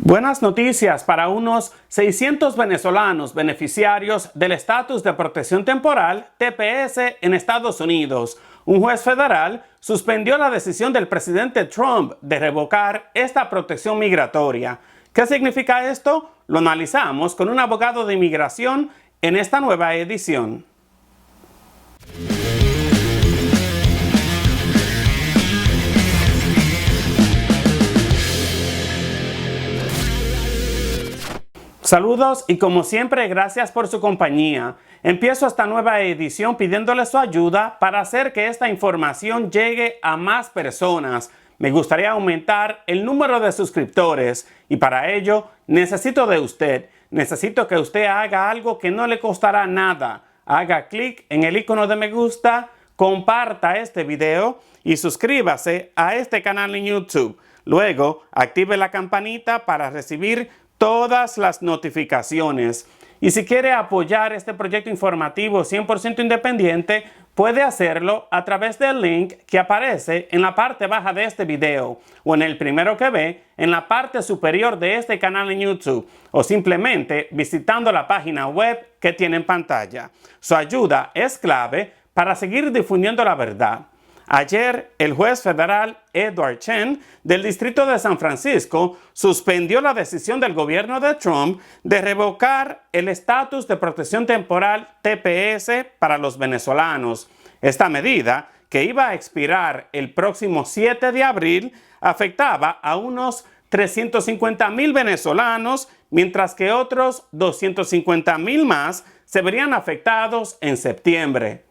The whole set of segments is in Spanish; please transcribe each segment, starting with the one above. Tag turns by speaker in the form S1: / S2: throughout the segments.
S1: Buenas noticias para unos 600 venezolanos beneficiarios del Estatus de Protección Temporal, TPS, en Estados Unidos. Un juez federal suspendió la decisión del presidente Trump de revocar esta protección migratoria. ¿Qué significa esto? Lo analizamos con un abogado de inmigración en esta nueva edición. Saludos y como siempre gracias por su compañía. Empiezo esta nueva edición pidiéndole su ayuda para hacer que esta información llegue a más personas. Me gustaría aumentar el número de suscriptores y para ello necesito de usted. Necesito que usted haga algo que no le costará nada. Haga clic en el icono de me gusta, comparta este video y suscríbase a este canal en YouTube. Luego active la campanita para recibir todas las notificaciones. Y si quiere apoyar este proyecto informativo 100% independiente, puede hacerlo a través del link que aparece en la parte baja de este video o en el primero que ve en la parte superior de este canal en YouTube o simplemente visitando la página web que tiene en pantalla. Su ayuda es clave para seguir difundiendo la verdad. Ayer, el juez federal Edward Chen del Distrito de San Francisco suspendió la decisión del gobierno de Trump de revocar el Estatus de Protección Temporal TPS para los venezolanos. Esta medida, que iba a expirar el próximo 7 de abril, afectaba a unos 350,000 venezolanos, mientras que otros 250,000 más se verían afectados en septiembre.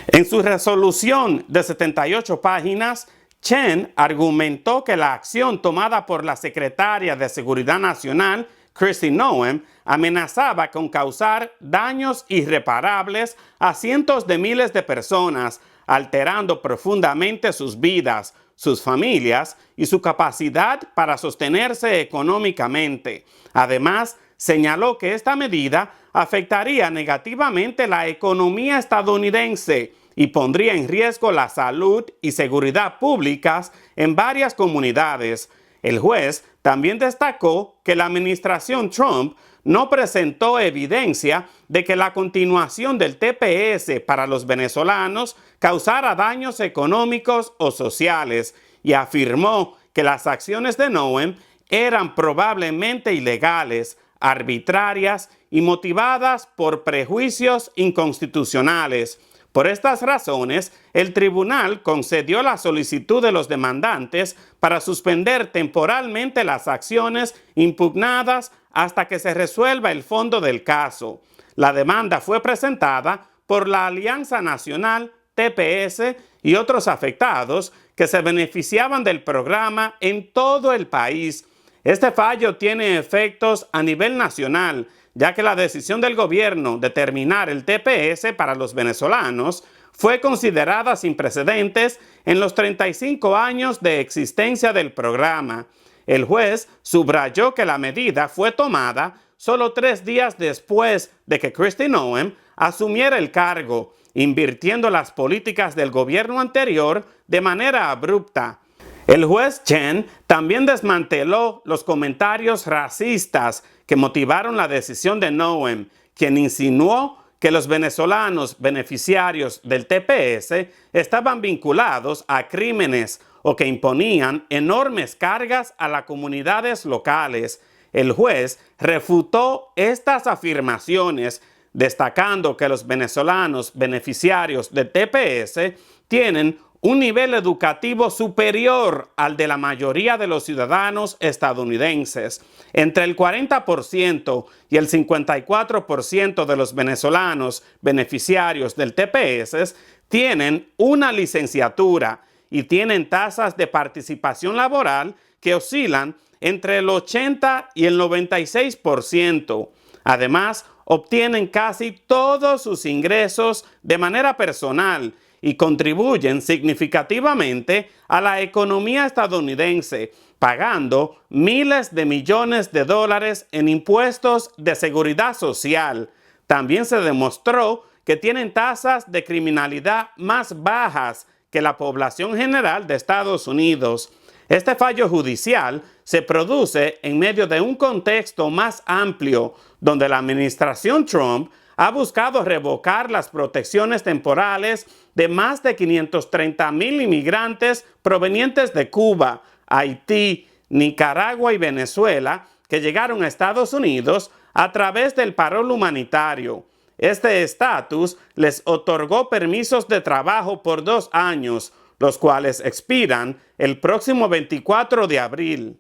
S1: En su resolución de 78 páginas, Chen argumentó que la acción tomada por la secretaria de Seguridad Nacional, Kristi Noem, amenazaba con causar daños irreparables a cientos de miles de personas, alterando profundamente sus vidas, sus familias y su capacidad para sostenerse económicamente. Además, señaló que esta medida afectaría negativamente la economía estadounidense y pondría en riesgo la salud y seguridad públicas en varias comunidades. El juez también destacó que la administración Trump no presentó evidencia de que la continuación del TPS para los venezolanos causara daños económicos o sociales y afirmó que las acciones de Noem eran probablemente ilegales, arbitrarias y motivadas por prejuicios inconstitucionales. Por estas razones, el tribunal concedió la solicitud de los demandantes para suspender temporalmente las acciones impugnadas hasta que se resuelva el fondo del caso. La demanda fue presentada por la Alianza Nacional, TPS y otros afectados que se beneficiaban del programa en todo el país. Este fallo tiene efectos a nivel nacional, ya que la decisión del gobierno de terminar el TPS para los venezolanos fue considerada sin precedentes en los 35 años de existencia del programa. El juez subrayó que la medida fue tomada solo 3 días después de que Kristi Noem asumiera el cargo, invirtiendo las políticas del gobierno anterior de manera abrupta. El juez Chen también desmanteló los comentarios racistas que motivaron la decisión de Noem, quien insinuó que los venezolanos beneficiarios del TPS estaban vinculados a crímenes o que imponían enormes cargas a las comunidades locales. El juez refutó estas afirmaciones, destacando que los venezolanos beneficiarios del TPS tienen un nivel educativo superior al de la mayoría de los ciudadanos estadounidenses. Entre el 40% y el 54% de los venezolanos beneficiarios del TPS tienen una licenciatura y tienen tasas de participación laboral que oscilan entre el 80 y el 96%. Además, obtienen casi todos sus ingresos de manera personal y contribuyen significativamente a la economía estadounidense, pagando miles de millones de dólares en impuestos de seguridad social. También se demostró que tienen tasas de criminalidad más bajas que la población general de Estados Unidos. Este fallo judicial se produce en medio de un contexto más amplio donde la administración Trump ha buscado revocar las protecciones temporales de más de 530,000 inmigrantes provenientes de Cuba, Haití, Nicaragua y Venezuela que llegaron a Estados Unidos a través del parol humanitario. Este estatus les otorgó permisos de trabajo por 2 años, los cuales expiran el próximo 24 de abril.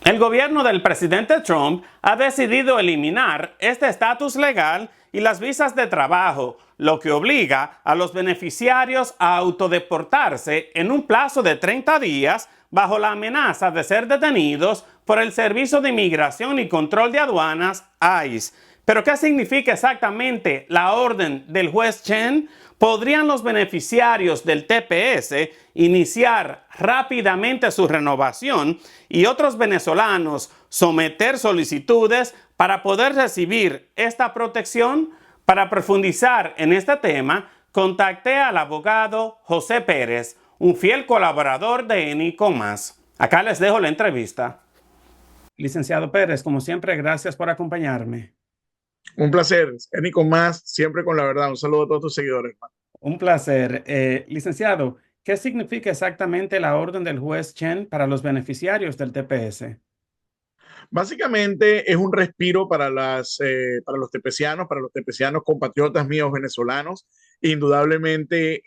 S1: El gobierno del presidente Trump ha decidido eliminar este estatus legal y las visas de trabajo, lo que obliga a los beneficiarios a autodeportarse en un plazo de 30 días bajo la amenaza de ser detenidos por el Servicio de Inmigración y Control de Aduanas, ICE. ¿Pero qué significa exactamente la orden del juez Chen? ¿Podrían los beneficiarios del TPS iniciar rápidamente su renovación y otros venezolanos someter solicitudes para poder recibir esta protección? Para profundizar en este tema, contacté al abogado José Pérez, un fiel colaborador de ENI+. Acá les dejo la entrevista. Licenciado Pérez, como siempre, gracias por acompañarme.
S2: Un placer, ENI+, siempre con la verdad. Un saludo a todos tus seguidores, hermano.
S1: Un placer. Licenciado, ¿qué significa exactamente la orden del juez Chen para los beneficiarios del TPS?
S2: Básicamente es un respiro para los tepecianos compatriotas míos venezolanos. Indudablemente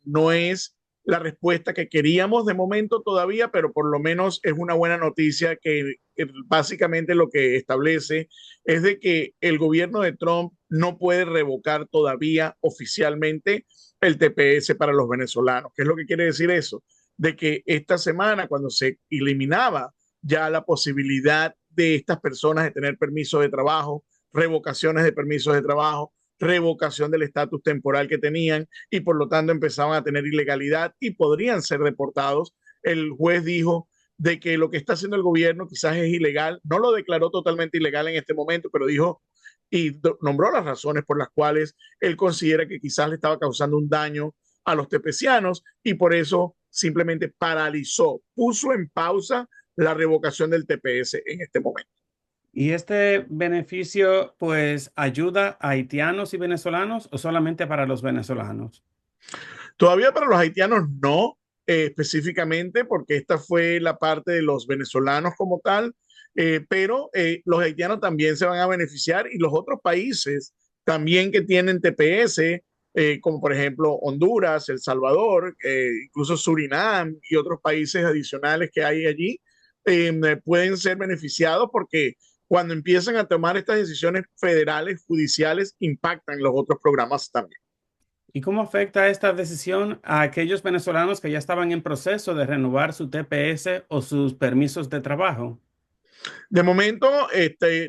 S2: no es la respuesta que queríamos de momento todavía, pero por lo menos es una buena noticia que básicamente lo que establece es de que el gobierno de Trump no puede revocar todavía oficialmente el TPS para los venezolanos. ¿Qué es lo que quiere decir eso? De que esta semana, cuando se eliminaba ya la posibilidad de estas personas de tener permiso de trabajo, revocaciones de permisos de trabajo, revocación del estatus temporal que tenían y por lo tanto empezaban a tener ilegalidad y podrían ser deportados. El juez dijo de que lo que está haciendo el gobierno quizás es ilegal, no lo declaró totalmente ilegal en este momento, pero dijo y nombró las razones por las cuales él considera que quizás le estaba causando un daño a los tepecianos y por eso simplemente paralizó, puso en pausa la revocación del TPS en este momento.
S1: ¿Y este beneficio pues ayuda a haitianos y venezolanos o solamente para los venezolanos?
S2: Todavía para los haitianos no, específicamente porque esta fue la parte de los venezolanos como tal, pero los haitianos también se van a beneficiar y los otros países también que tienen TPS, como por ejemplo Honduras, El Salvador, incluso Surinam y otros países adicionales que hay allí, pueden ser beneficiados porque cuando empiezan a tomar estas decisiones federales, judiciales, impactan los otros programas también.
S1: ¿Y cómo afecta esta decisión a aquellos venezolanos que ya estaban en proceso de renovar su TPS o sus permisos de trabajo?
S2: De momento,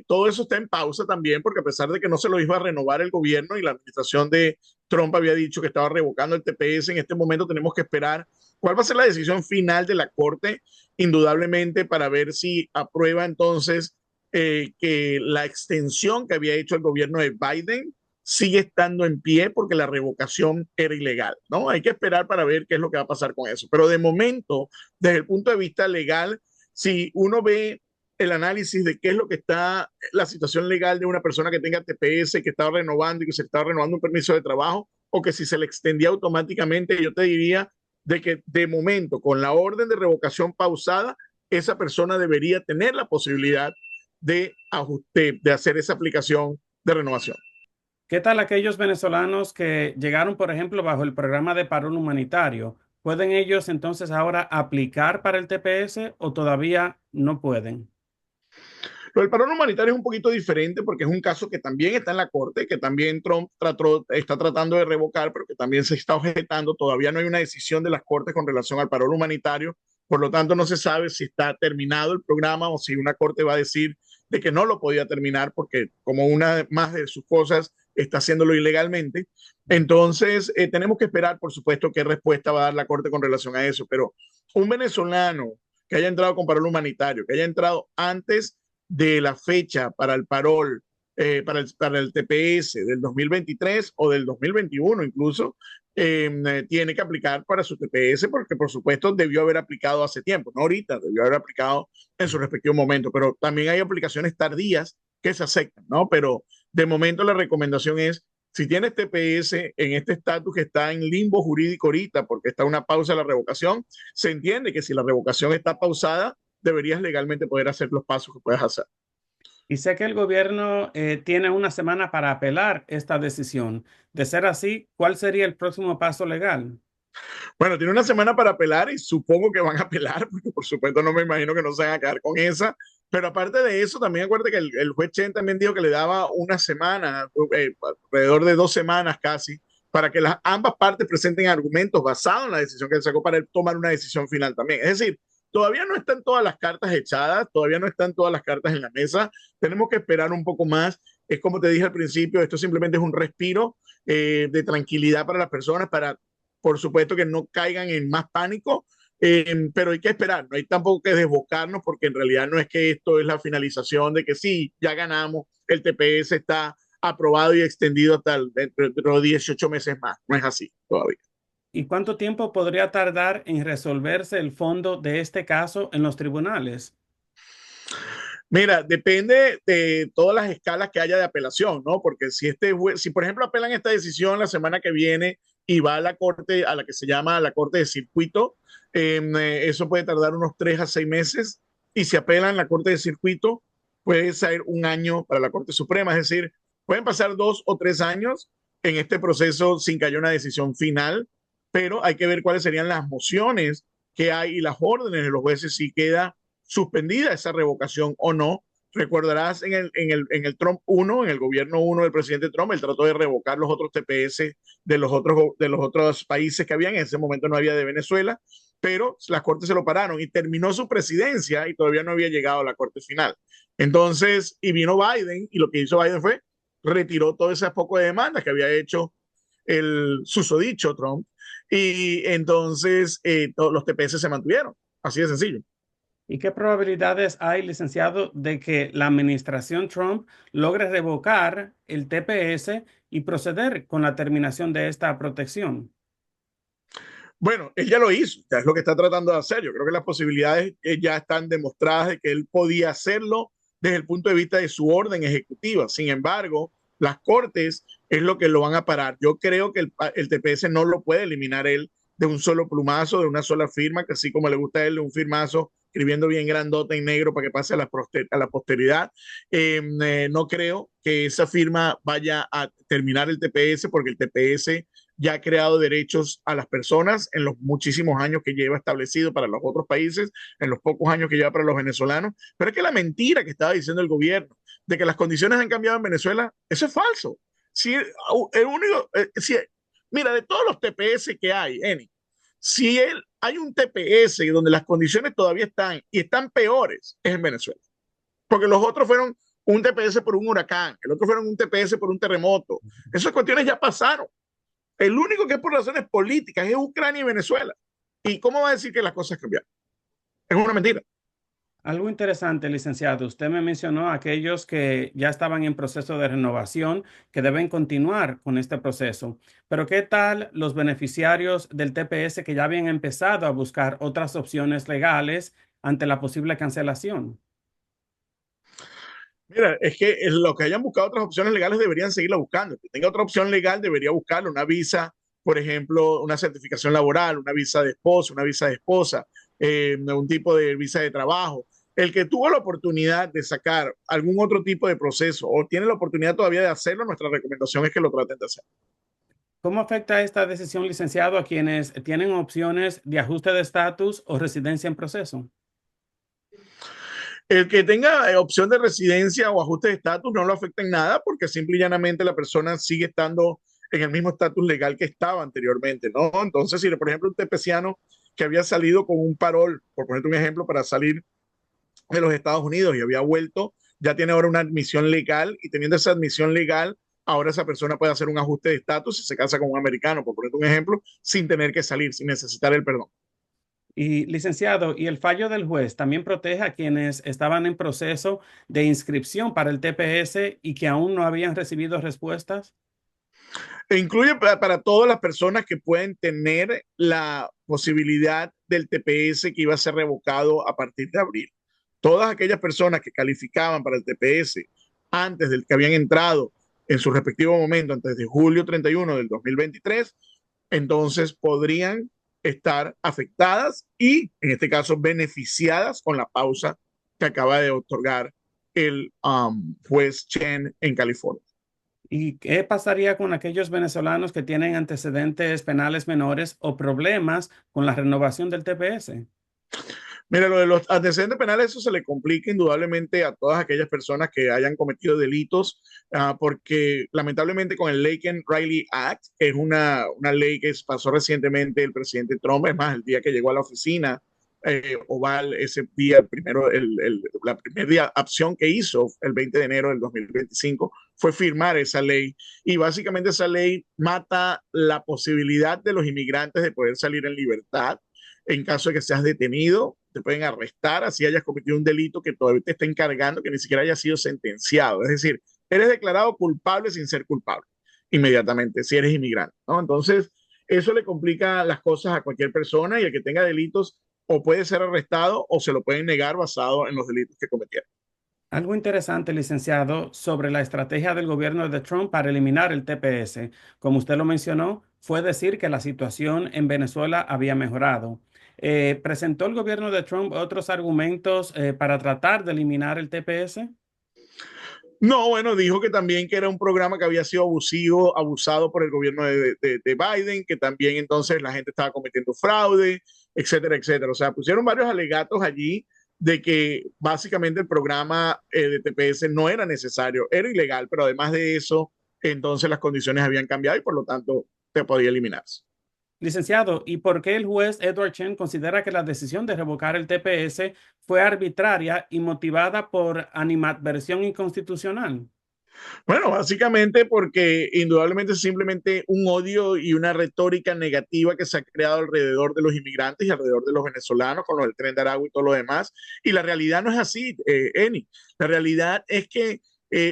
S2: todo eso está en pausa también, porque a pesar de que no se lo iba a renovar el gobierno y la administración de Trump había dicho que estaba revocando el TPS, en este momento tenemos que esperar cuál va a ser la decisión final de la Corte, indudablemente, para ver si aprueba entonces que la extensión que había hecho el gobierno de Biden sigue estando en pie porque la revocación era ilegal, ¿no? Hay que esperar para ver qué es lo que va a pasar con eso. Pero de momento, desde el punto de vista legal, si uno ve el análisis de qué es lo que está la situación legal de una persona que tenga TPS, que estaba renovando y que se estaba renovando un permiso de trabajo, o que si se le extendía automáticamente, yo te diría de que de momento, con la orden de revocación pausada, esa persona debería tener la posibilidad de hacer esa aplicación de renovación.
S1: ¿Qué tal aquellos venezolanos que llegaron, por ejemplo, bajo el programa de parol humanitario? ¿Pueden ellos entonces ahora aplicar para el TPS o todavía no pueden?
S2: Lo del parón humanitario es un poquito diferente porque es un caso que también está en la corte, que también Trump está tratando de revocar, pero que también se está objetando. Todavía no hay una decisión de las cortes con relación al parón humanitario. Por lo tanto, no se sabe si está terminado el programa o si una corte va a decir de que no lo podía terminar porque como una más de sus cosas está haciéndolo ilegalmente. Entonces, tenemos que esperar, por supuesto, qué respuesta va a dar la corte con relación a eso. Pero un venezolano que haya entrado con parol humanitario, que haya entrado antes de la fecha para el parol, para el TPS del 2023 o del 2021 incluso, tiene que aplicar para su TPS, porque por supuesto debió haber aplicado hace tiempo, no ahorita, debió haber aplicado en su respectivo momento, pero también hay aplicaciones tardías que se aceptan, ¿no? Pero de momento la recomendación es, si tienes TPS en este estatus que está en limbo jurídico ahorita, porque está una pausa de la revocación, se entiende que si la revocación está pausada, deberías legalmente poder hacer los pasos que puedas hacer.
S1: Y sé que el gobierno tiene una semana para apelar esta decisión. De ser así, ¿cuál sería el próximo paso legal?
S2: Bueno, tiene una semana para apelar y supongo que van a apelar, porque por supuesto no me imagino que no se van a quedar con esa. Pero aparte de eso, también acuérdate que el juez Chen también dijo que le daba una semana, alrededor de 2 semanas casi, para que ambas partes presenten argumentos basados en la decisión que él sacó para él tomar una decisión final también. Es decir, todavía no están todas las cartas echadas, todavía no están todas las cartas en la mesa. Tenemos que esperar un poco más. Es como te dije al principio, esto simplemente es un respiro de tranquilidad para las personas, para por supuesto que no caigan en más pánico, pero hay que esperar, no hay tampoco que desbocarnos porque en realidad no es que esto es la finalización de que sí, ya ganamos, el TPS está aprobado y extendido hasta dentro de 18 meses más, no es así todavía.
S1: ¿Y cuánto tiempo podría tardar en resolverse el fondo de este caso en los tribunales?
S2: Mira, depende de todas las escalas que haya de apelación, ¿no? Porque si por ejemplo apelan esta decisión la semana que viene y va a la corte, a la que se llama la corte de circuito, eso puede tardar unos 3 a 6 meses. Y si apelan la corte de circuito, puede ser un año para la Corte Suprema. Es decir, pueden pasar 2 o 3 años en este proceso sin que haya una decisión final, pero hay que ver cuáles serían las mociones que hay y las órdenes de los jueces si queda suspendida esa revocación o no. Recordarás en el Trump 1, en el gobierno 1 del presidente Trump, él trató de revocar los otros TPS de los otros países que habían. En ese momento no había de Venezuela, pero las cortes se lo pararon y terminó su presidencia y todavía no había llegado a la corte final. Entonces, y vino Biden y lo que hizo Biden fue retiró todas esas pocas demandas que había hecho el susodicho Trump y entonces todos los TPS se mantuvieron. Así de sencillo.
S1: ¿Y qué probabilidades hay, licenciado, de que la administración Trump logre revocar el TPS y proceder con la terminación de esta protección?
S2: Bueno, él ya lo hizo, ya es lo que está tratando de hacer. Yo creo que las posibilidades ya están demostradas de que él podía hacerlo desde el punto de vista de su orden ejecutiva. Sin embargo, las cortes es lo que lo van a parar. Yo creo que el TPS no lo puede eliminar él de un solo plumazo, de una sola firma, que así como le gusta a él, de un firmazo escribiendo bien grandote en negro para que pase a la posteridad. No creo que esa firma vaya a terminar el TPS porque el TPS ya ha creado derechos a las personas en los muchísimos años que lleva establecido para los otros países, en los pocos años que lleva para los venezolanos. Pero es que la mentira que estaba diciendo el gobierno de que las condiciones han cambiado en Venezuela, eso es falso. Si el único, si, mira, de todos los TPS que hay, Eni, si hay un TPS donde las condiciones todavía están y están peores, es en Venezuela. Porque los otros fueron un TPS por un huracán, el otro fueron un TPS por un terremoto. Esas cuestiones ya pasaron. El único que es por razones políticas es Ucrania y Venezuela. ¿Y cómo va a decir que las cosas cambiaron? Es una mentira.
S1: Algo interesante, licenciado. Usted me mencionó a aquellos que ya estaban en proceso de renovación, que deben continuar con este proceso. Pero ¿qué tal los beneficiarios del TPS que ya habían empezado a buscar otras opciones legales ante la posible cancelación?
S2: Mira, es que los que hayan buscado otras opciones legales deberían seguirla buscando. El que tenga otra opción legal debería buscarla, una visa, por ejemplo, una certificación laboral, una visa de esposo, una visa de esposa, un tipo de visa de trabajo. El que tuvo la oportunidad de sacar algún otro tipo de proceso o tiene la oportunidad todavía de hacerlo, nuestra recomendación es que lo traten de hacer.
S1: ¿Cómo afecta esta decisión, licenciado, a quienes tienen opciones de ajuste de estatus o residencia en proceso?
S2: El que tenga opción de residencia o ajuste de estatus no lo afecta en nada porque simple y llanamente la persona sigue estando en el mismo estatus legal que estaba anteriormente, ¿no? Entonces, si por ejemplo un tepeciano que había salido con un parol, por ponerte un ejemplo, para salir de los Estados Unidos y había vuelto, ya tiene ahora una admisión legal y teniendo esa admisión legal, ahora esa persona puede hacer un ajuste de estatus si se casa con un americano, por ponerte un ejemplo, sin tener que salir, sin necesitar el perdón.
S1: Y licenciado, ¿y el fallo del juez también protege a quienes estaban en proceso de inscripción para el TPS y que aún no habían recibido respuestas?
S2: E incluye para todas las personas que pueden tener la posibilidad del TPS que iba a ser revocado a partir de abril. Todas aquellas personas que calificaban para el TPS antes del que habían entrado en su respectivo momento, antes de julio 31 del 2023, entonces podrían estar afectadas y, en este caso, beneficiadas con la pausa que acaba de otorgar el juez Chen en California.
S1: ¿Y qué pasaría con aquellos venezolanos que tienen antecedentes penales menores o problemas con la renovación del TPS?
S2: Mira, lo de los antecedentes penales, eso se le complica indudablemente a todas aquellas personas que hayan cometido delitos, porque lamentablemente con el Laken Riley Act, que es una ley que pasó recientemente el presidente Trump, es más, el día que llegó a la oficina Oval, ese día, la primera día acción que hizo el 20 de enero del 2025 fue firmar esa ley. Y básicamente esa ley mata la posibilidad de los inmigrantes de poder salir en libertad en caso de que seas detenido, te pueden arrestar, así hayas cometido un delito que todavía te está encargando, que ni siquiera haya sido sentenciado. Es decir, eres declarado culpable sin ser culpable inmediatamente, si eres inmigrante, ¿no? Entonces, eso le complica las cosas a cualquier persona y el que tenga delitos o puede ser arrestado o se lo pueden negar basado en los delitos que cometieron.
S1: Algo interesante, licenciado, sobre la estrategia del gobierno de Trump para eliminar el TPS. Como usted lo mencionó, fue decir que la situación en Venezuela había mejorado. ¿Presentó el gobierno de Trump otros argumentos para tratar de eliminar el TPS?
S2: No, bueno, dijo que también que era un programa que había sido abusivo, abusado por el gobierno de Biden, que también entonces la gente estaba cometiendo fraude, etcétera, etcétera. O sea, pusieron varios alegatos allí de que básicamente el programa de TPS no era necesario, era ilegal, pero además de eso, entonces las condiciones habían cambiado y por lo tanto te podía eliminarse.
S1: Licenciado, ¿y por qué el juez Edward Chen considera que la decisión de revocar el TPS fue arbitraria y motivada por animadversión inconstitucional?
S2: Bueno, básicamente porque indudablemente es simplemente un odio y una retórica negativa que se ha creado alrededor de los inmigrantes y alrededor de los venezolanos con lo del tren de Aragua y todo lo demás. Y la realidad no es así, Eni. La realidad es que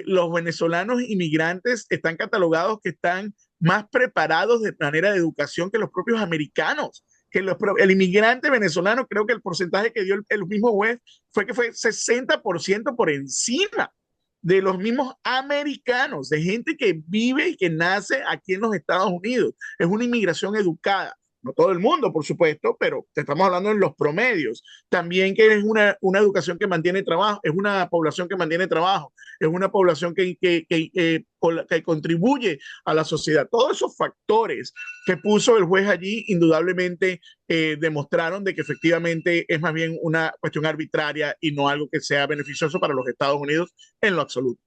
S2: los venezolanos inmigrantes están catalogados que están más preparados de manera de educación que los propios americanos. El inmigrante venezolano, creo que el porcentaje que dio el mismo juez fue que fue 60% por encima de los mismos americanos, de gente que vive y que nace aquí en los Estados Unidos. Es una inmigración educada. No todo el mundo, por supuesto, pero te estamos hablando en los promedios. También que es una educación que mantiene trabajo, es una población que mantiene trabajo, es una población que contribuye a la sociedad. Todos esos factores que puso el juez allí, indudablemente demostraron de que efectivamente es más bien una cuestión arbitraria y no algo que sea beneficioso para los Estados Unidos en lo absoluto.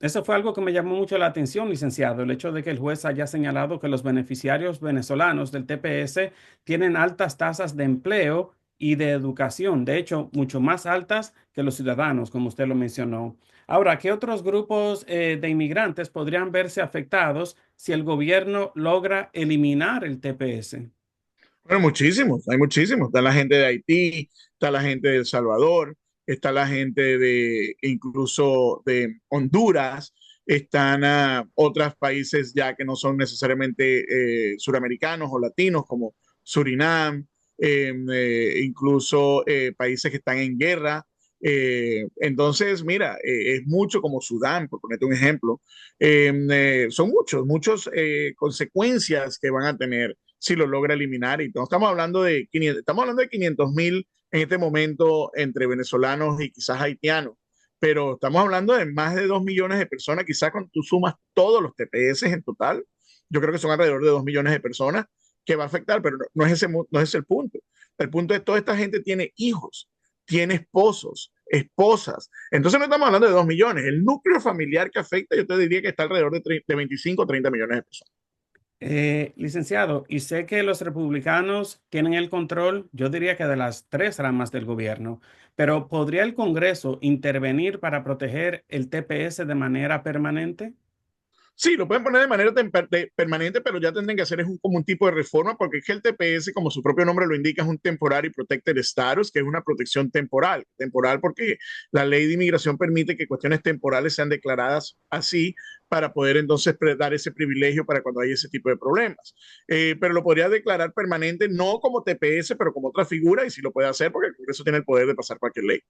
S1: Eso fue algo que me llamó mucho la atención, licenciado, el hecho de que el juez haya señalado que los beneficiarios venezolanos del TPS tienen altas tasas de empleo y de educación, de hecho, mucho más altas que los ciudadanos, como usted lo mencionó. Ahora, ¿qué otros grupos de inmigrantes podrían verse afectados si el gobierno logra eliminar el TPS?
S2: Bueno, muchísimos, hay muchísimos. Está la gente de Haití, está la gente de El Salvador, está la gente de incluso de Honduras, están otros países ya que no son necesariamente suramericanos o latinos como Surinam, incluso países que están en guerra. Entonces, mira, es mucho como Sudán, por ponerte un ejemplo. Son muchos consecuencias que van a tener si lo logra eliminar. Y no estamos hablando de 500, estamos hablando de 500,000 en este momento entre venezolanos y quizás haitianos, pero estamos hablando de más de 2 millones de personas, quizás cuando tú sumas todos los TPS en total, yo creo que son alrededor de 2 millones de personas que va a afectar, pero no es no es el punto. El punto es que toda esta gente tiene hijos, tiene esposos, esposas. Entonces no estamos hablando de 2 millones. El núcleo familiar que afecta, yo te diría que está alrededor de 25 o 30 millones de personas.
S1: Licenciado, y sé que los republicanos tienen el control, yo diría que de las tres ramas del gobierno, pero ¿podría el Congreso intervenir para proteger el TPS de manera permanente?
S2: Sí, lo pueden poner de manera permanente, pero ya tendrían que hacer como un tipo de reforma, porque es que el TPS, como su propio nombre lo indica, es un Temporary Protected Status, que es una protección temporal. Temporal porque la ley de inmigración permite que cuestiones temporales sean declaradas así para poder entonces dar ese privilegio para cuando hay ese tipo de problemas. Pero lo podría declarar permanente, no como TPS, pero como otra figura, y sí lo puede hacer porque el Congreso tiene el poder de pasar cualquier ley.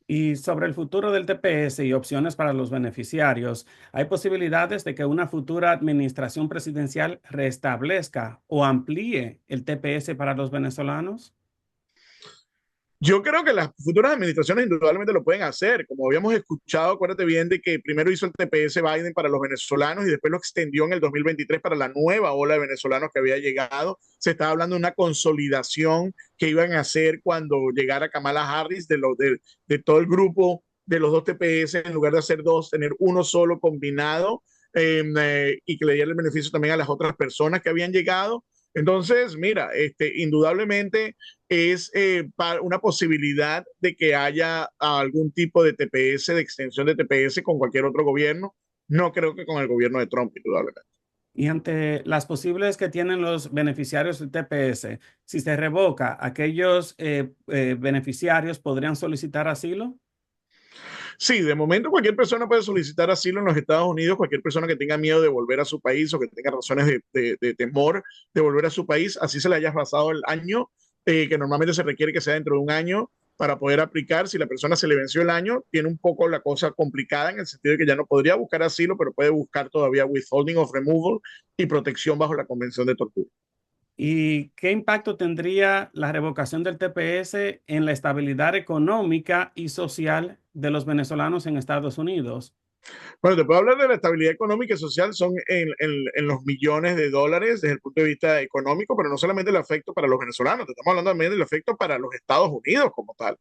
S1: Y sobre el futuro del TPS y opciones para los beneficiarios, ¿hay posibilidades de que una futura administración presidencial restablezca o amplíe el TPS para los venezolanos?
S2: Yo creo que las futuras administraciones indudablemente lo pueden hacer. Como habíamos escuchado, acuérdate bien de que primero hizo el TPS Biden para los venezolanos y después lo extendió en el 2023 para la nueva ola de venezolanos que había llegado. Se estaba hablando de una consolidación que iban a hacer cuando llegara Kamala Harris de todo el grupo de los dos TPS, en lugar de hacer dos, tener uno solo combinado y que le diera el beneficio también a las otras personas que habían llegado. Entonces, mira, indudablemente es una posibilidad de que haya algún tipo de TPS, de extensión de TPS con cualquier otro gobierno. No creo que con el gobierno de Trump, indudablemente.
S1: Y ante las posibles que tienen los beneficiarios del TPS, si se revoca, aquellos beneficiarios podrían solicitar asilo.
S2: Sí, de momento cualquier persona puede solicitar asilo en los Estados Unidos, cualquier persona que tenga miedo de volver a su país o que tenga razones de temor de volver a su país, así se le haya pasado el año, que normalmente se requiere que sea dentro de un año para poder aplicar. Si la persona se le venció el año, tiene un poco la cosa complicada en el sentido de que ya no podría buscar asilo, pero puede buscar todavía withholding of removal y protección bajo la Convención de Tortura.
S1: ¿Y qué impacto tendría la revocación del TPS en la estabilidad económica y social de los venezolanos en Estados Unidos?
S2: Bueno, te puedo hablar de la estabilidad económica y social, son en los millones de dólares desde el punto de vista económico, pero no solamente el efecto para los venezolanos, te estamos hablando también del efecto para los Estados Unidos como tal,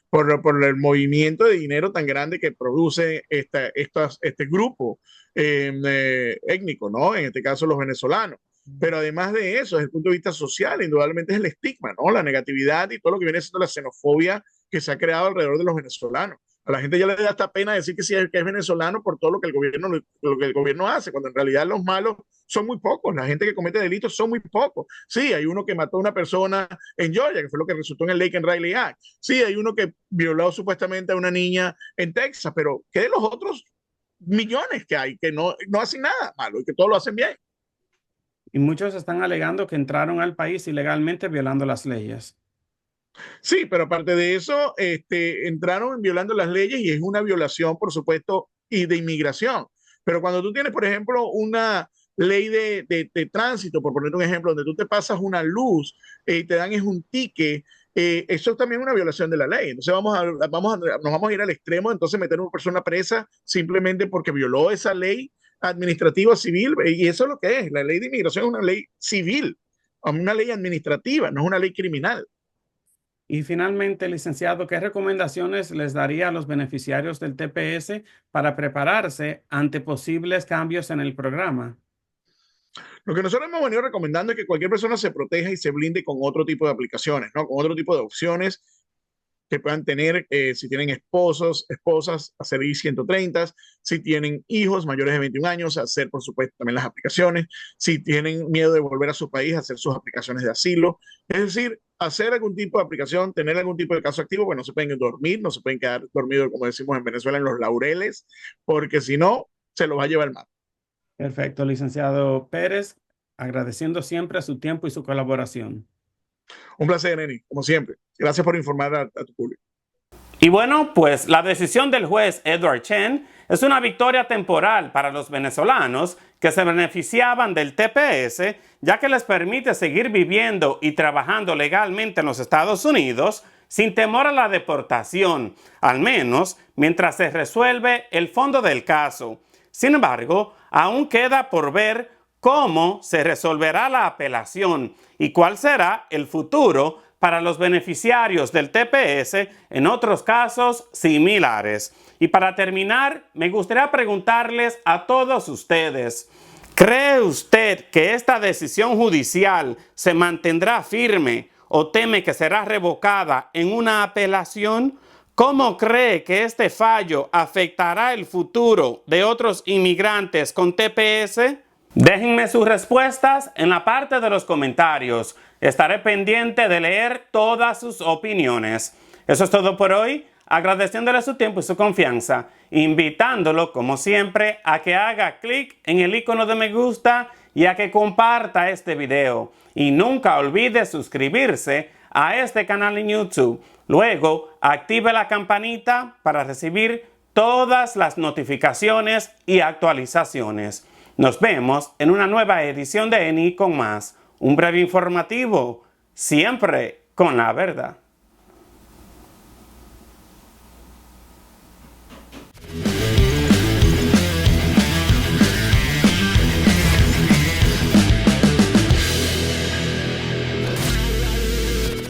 S2: por el movimiento de dinero tan grande que produce este grupo étnico, ¿no? En este caso los venezolanos. Pero además de eso, desde el punto de vista social, indudablemente es el estigma, ¿no? La negatividad y todo lo que viene siendo la xenofobia que se ha creado alrededor de los venezolanos. A la gente ya le da hasta pena decir que sí que es venezolano por todo lo que el gobierno hace, cuando en realidad los malos son muy pocos, la gente que comete delitos son muy pocos. Sí, hay uno que mató a una persona en Georgia, que fue lo que resultó en el Lake and Riley Act. Sí, hay uno que violó supuestamente a una niña en Texas, pero ¿qué de los otros millones que hay que no hacen nada malo y que todo lo hacen bien?
S1: Y muchos están alegando que entraron al país ilegalmente violando las leyes.
S2: Sí, pero aparte de eso, entraron violando las leyes y es una violación, por supuesto, y de inmigración. Pero cuando tú tienes, por ejemplo, una ley de tránsito, por poner un ejemplo, donde tú te pasas una luz y te dan es un ticket, eso es también una violación de la ley. Entonces nos vamos a ir al extremo, entonces meter a una persona presa simplemente porque violó esa ley administrativa civil, y eso es lo que es. La ley de inmigración es una ley civil, una ley administrativa, no es una ley criminal.
S1: Y finalmente, licenciado, ¿qué recomendaciones les daría a los beneficiarios del TPS para prepararse ante posibles cambios en el programa?
S2: Lo que nosotros hemos venido recomendando es que cualquier persona se proteja y se blinde con otro tipo de aplicaciones, ¿no? Con otro tipo de opciones que puedan tener, si tienen esposos, esposas, hacer I-130, si tienen hijos mayores de 21 años, hacer, por supuesto, también las aplicaciones, si tienen miedo de volver a su país, hacer sus aplicaciones de asilo, es decir, hacer algún tipo de aplicación, tener algún tipo de caso activo, pues no se pueden dormir, no se pueden quedar dormidos, como decimos en Venezuela, en los laureles, porque si no, se los va a llevar el mar.
S1: Perfecto, licenciado Pérez, agradeciendo siempre su tiempo y su colaboración.
S2: Un placer, Neni, como siempre. Gracias por informar a tu público.
S1: Y bueno, pues la decisión del juez Edward Chen es una victoria temporal para los venezolanos que se beneficiaban del TPS, ya que les permite seguir viviendo y trabajando legalmente en los Estados Unidos sin temor a la deportación, al menos mientras se resuelve el fondo del caso. Sin embargo, aún queda por ver cómo se resolverá la apelación y cuál será el futuro para los beneficiarios del TPS en otros casos similares. Y para terminar, me gustaría preguntarles a todos ustedes, ¿cree usted que esta decisión judicial se mantendrá firme o teme que será revocada en una apelación? ¿Cómo cree que este fallo afectará el futuro de otros inmigrantes con TPS? Déjenme sus respuestas en la parte de los comentarios. Estaré pendiente de leer todas sus opiniones. Eso es todo por hoy. Agradeciéndole su tiempo y su confianza, invitándolo, como siempre, a que haga clic en el icono de me gusta y a que comparta este video. Y nunca olvide suscribirse a este canal en YouTube. Luego, active la campanita para recibir todas las notificaciones y actualizaciones. Nos vemos en una nueva edición de ENI con más. Un breve informativo, siempre con la verdad.